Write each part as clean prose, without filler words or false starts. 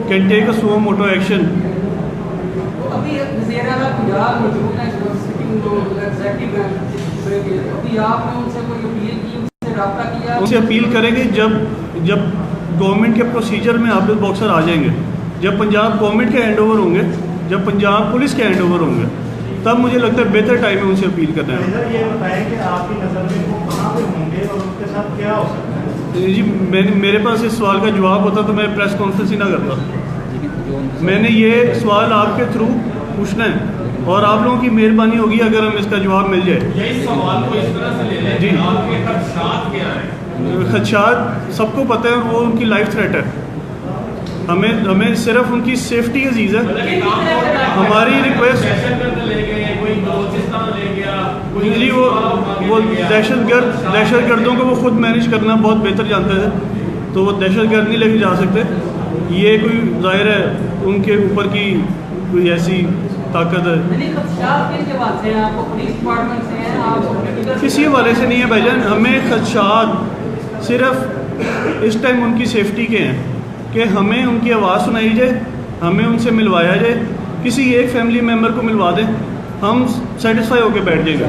Can take a suo motu action. अभी पंजाब मौजूद है अभी आपने उनसे कोई अपील की, उनसे रब्ता किया? उनसे अपील करेंगे जब गवर्नमेंट के प्रोसीजर में हाफिज बॉक्सर आ जाएंगे, जब पंजाब गवर्नमेंट के हैंड ओवर होंगे, जब पंजाब पुलिस के हैंड ओवर होंगे, तब मुझे लगता है बेहतर टाइम है उनसे अपील करना है। ये बताएं कि आपकी नज़र में वो कहाँ पे होंगे और उनके साथ क्या हो सकता है? जी मेरे पास इस सवाल का जवाब होता तो मैं प्रेस कॉन्फ्रेंस ही ना करता। मैंने ये सवाल आपके थ्रू पूछना है और आप लोगों की मेहरबानी होगी अगर हम इसका जवाब मिल जाए। यही सवाल को इस तरह से ले लें जी, आपके खदशात क्या है? खदशात सबको पता है, वो उनकी लाइफ थ्रेट है। हमें सिर्फ उनकी सेफ्टी अजीज है। हमारी रिक्वेस्ट जी वो दहशतगर्दों को वो खुद मैनेज करना बहुत बेहतर जानते थे, तो वो दहशतगर्द नहीं लेके जा सकते। ये कोई जाहिर है उनके ऊपर की कोई ऐसी ताकत है, किसी हवाले से नहीं है भाईजान। हमें खदशात सिर्फ इस टाइम उनकी सेफ्टी के हैं कि हमें उनकी आवाज़ सुनाई जाए, हमें उनसे मिलवाया जाए, किसी एक फैमिली मेम्बर को मिलवा दें, हम सेटिस्फाई होकर बैठ जाएंगे।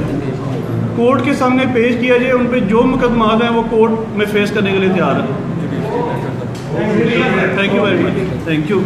कोर्ट के सामने पेश किया जाए, उन पर जो मुकदमात हैं वो कोर्ट में फेस करने के लिए तैयार है। Thank you very much. Thank you.